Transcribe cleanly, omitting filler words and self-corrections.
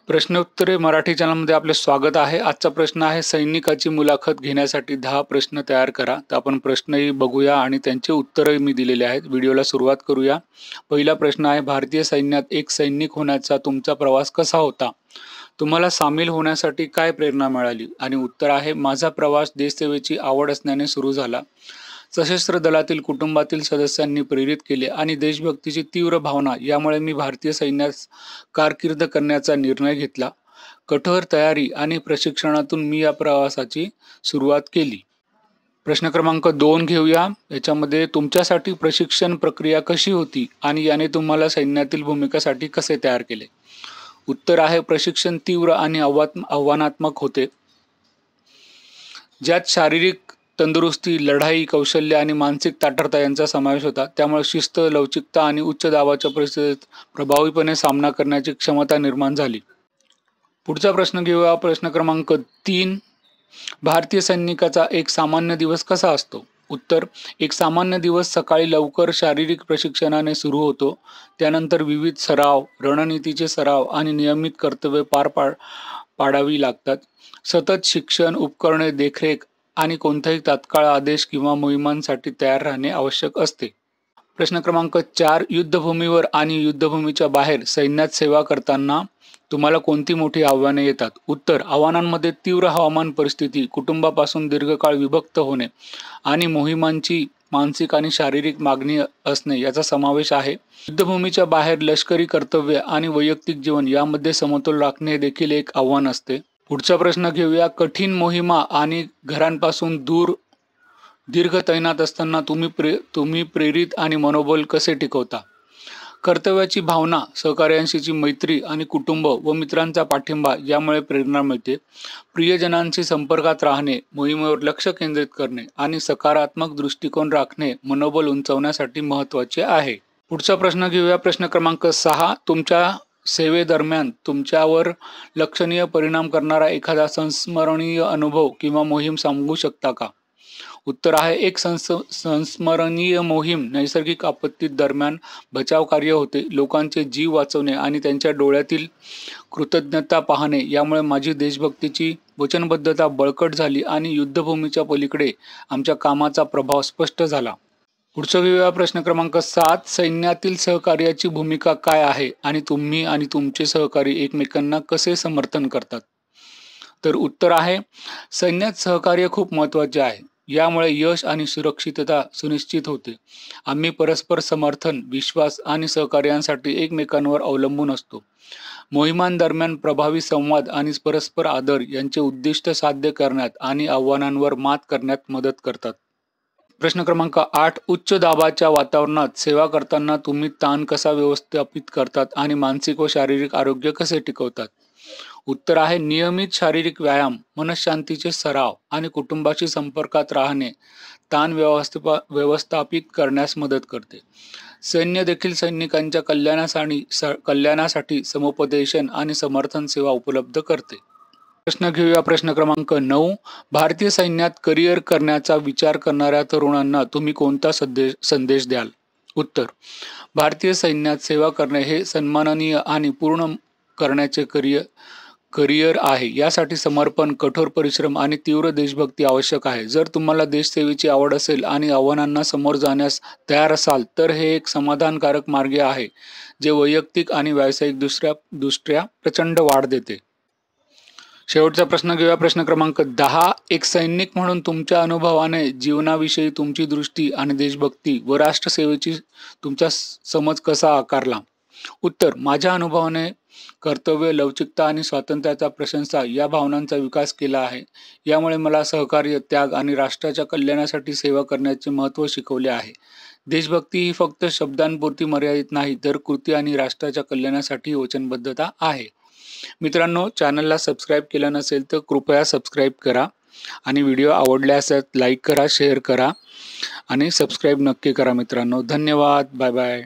प्रश्नोत्तरे मराठी चॅनलमध्ये आपले स्वागत आहे। आजचा प्रश्न आहे सैनिकाची मुलाखत घेण्यासाठी 10 प्रश्न तयार करा। तर आपण प्रश्नही बघूया आणि त्यांचे उत्तरही मी दिलेले आहेत। व्हिडिओला सुरुवात करूया। पहिला प्रश्न आहे भारतीय सैन्यात एक सैनिक होण्याचा तुमचा प्रवास कसा होता? तुम्हाला सामील होण्यासाठी काय प्रेरणा मिळाली? आणि उत्तर आहे माझा प्रवास देशसेवेची आवड असण्याने सुरू झाला। सशस्त्र दलातील कुटुंबातील सदस्यांनी प्रेरित केले आणि देशभक्तीची तीव्र भावना यामुळे मी भारतीय सैन्यात कारकीर्द करण्याचा निर्णय घेतला। कठोर तयारी आणि प्रशिक्षणातून मी या प्रवासाची सुरुवात केली। प्रश्न क्रमांक 2 घेऊया। याच्यामध्ये तुमच्यासाठी प्रशिक्षण प्रक्रिया कशी होती आणि याने तुम्हाला सैन्यातील भूमिकेसाठी कसे तयार केले? उत्तर आहे प्रशिक्षण तीव्र आणि आव्हानात्मक होते, ज्यात शारीरिक तंदुरुस्ती, लढाई कौशल्य आणि मानसिक ताठरता यांचा समावेश होता। त्यामुळे शिस्त, लवचिकता आणि उच्च दाबाच्या परिस्थितीत प्रभावीपणे सामना करण्याची क्षमता निर्माण झाली। पुढचा प्रश्न घेऊया। प्रश्न क्रमांक 3 भारतीय सैनिकाचा एक सामान्य दिवस कसा असतो? उत्तर एक सामान्य दिवस सकाळी लवकर शारीरिक प्रशिक्षणाने सुरू होतो। त्यानंतर विविध सराव, रणनीतीचे सराव आणि नियमित कर्तव्ये पाडावी लागतात। सतत शिक्षण, उपकरणे, देखरेख आणि कोणताही तात्काळ आदेश किंवा मोहिमांसाठी तयार राहणे आवश्यक असते। प्रश्न क्रमांक 4 युद्धभूमीवर आणि युद्धभूमीच्या बाहेर सैन्यात सेवा करताना तुम्हाला कोणती मोठी आव्हाने येतात? उत्तर आव्हानांमध्ये तीव्र हवामान परिस्थिती, कुटुंबापासून दीर्घकाळ विभक्त होणे आणि मोहिमांची मानसिक आणि शारीरिक मागणी असणे याचा समावेश आहे। युद्धभूमीच्या बाहेर लष्करी कर्तव्य आणि वैयक्तिक जीवन यामध्ये समतोल राखणे देखील एक आव्हान असते। पुढचा प्रश्न घेऊया। कठीण मोहिमा आणि घरांपासून दूर दीर्घ तैनात असताना तुम्ही प्रेरित आणि मनोबल कसे टिकवता? कर्तव्याची भावना, सहकार्यांशीची मैत्री आणि कुटुंब व मित्रांचा पाठिंबा यामुळे प्रेरणा मिळते। प्रियजनांशी संपर्कात राहणे, मोहिमेवर लक्ष केंद्रित करणे आणि सकारात्मक दृष्टिकोन राखणे मनोबल उंचावण्यासाठी महत्त्वाचे आहे। पुढचा प्रश्न घेऊया। प्रश्न क्रमांक 6 तुमच्या सेवेदरम्यान तुमच्यावर लक्षणीय परिणाम करणारा एखादा संस्मरणीय अनुभव किंवा मोहीम सांगू शकता का? उत्तर आहे एक संस्मरणीय मोहीम नैसर्गिक आपत्ती दरम्यान बचाव कार्य होते। लोकांचे जीव वाचवणे आणि त्यांच्या डोळ्यातील कृतज्ञता पाहणे यामुळे माझी देशभक्तीची वचनबद्धता बळकट झाली आणि युद्धभूमीच्या पलीकडे आमच्या कामाचा प्रभाव स्पष्ट झाला। पुढचा घेऊया। प्रश्न क्रमांक 7 सैन्यातील सहकार्याची भूमिका काय आहे आणि तुम्ही आणि तुमचे सहकारी एकमेकांना कसे समर्थन करतात? तर उत्तर आहे सैन्यात सहकार्य खूप महत्त्वाचे आहे। यामुळे यश आणि सुरक्षितता सुनिश्चित होते। आम्ही परस्पर समर्थन, विश्वास आणि सहकार्यांसाठी एकमेकांवर अवलंबून असतो। मोहिमांदरम्यान प्रभावी संवाद आणि परस्पर आदर यांचे उद्दिष्ट साध्य करण्यात आणि आव्हानांवर मात करण्यात मदत करतात। प्रश्न क्रमांक 8 उच्च दाबाच्या वातावरणात सेवा करताना तुम्ही ताण कसा व्यवस्थापित करतात आणि मानसिक व शारीरिक आरोग्य कसे टिकवतात? उत्तर आहे नियमित शारीरिक व्यायाम, मनःशांतीचे सराव आणि कुटुंबाशी संपर्कात राहणे ताण व्यवस्थापित करण्यास मदत करते। सैन्य देखील सैनिकांच्या कल्याणासाठी समुपदेशन आणि समर्थन सेवा उपलब्ध करते। प्रश्न घेऊया। प्रश्न क्रमांक 9 भारतीय सैन्यात करिअर करण्याचा विचार करणाऱ्या तरुणांना तुम्ही कोणता संदेश द्याल? उत्तर भारतीय सैन्यात सेवा करणे हे सन्माननीय आणि पूर्ण करण्याचे करिअर आहे। यासाठी समर्पण, कठोर परिश्रम आणि तीव्र देशभक्ती आवश्यक आहे। जर तुम्हाला देशसेवेची आवड असेल आणि आव्हानांना समोर जाण्यास तयार असाल तर हे एक समाधानकारक मार्ग आहे जे वैयक्तिक आणि व्यावसायिक दृष्ट्या प्रचंड वाढ देते। शेवटचा प्रश्न घेऊया। प्रश्न क्रमांक 10 एक सैनिक म्हणून तुमच्या अनुभवाने जीवनाविषयी तुमची दृष्टी आणि देशभक्ती व राष्ट्रसेवेची तुमचा समज कसा आकारला? उत्तर माझ्या अनुभवाने कर्तव्य, लवचिकता आणि स्वातंत्र्याचा प्रशंसा या भावनांचा विकास केला आहे। यामुळे मला सहकार्य, त्याग आणि राष्ट्राच्या कल्याणासाठी सेवा करण्याचे महत्त्व शिकवले आहे। देशभक्ती ही फक्त शब्दांपुरती मर्यादित नाही तर कृती आणि राष्ट्राच्या कल्याणासाठी वचनबद्धता आहे। मित्रांनो, चॅनलला सबस्क्राईब केलं नसेल तर कृपया सबस्क्राईब करा आणि व्हिडिओ आवडल्यास लाईक करा, शेअर करा आणि सबस्क्राईब नक्की करा मित्रांनो। धन्यवाद। Bye bye.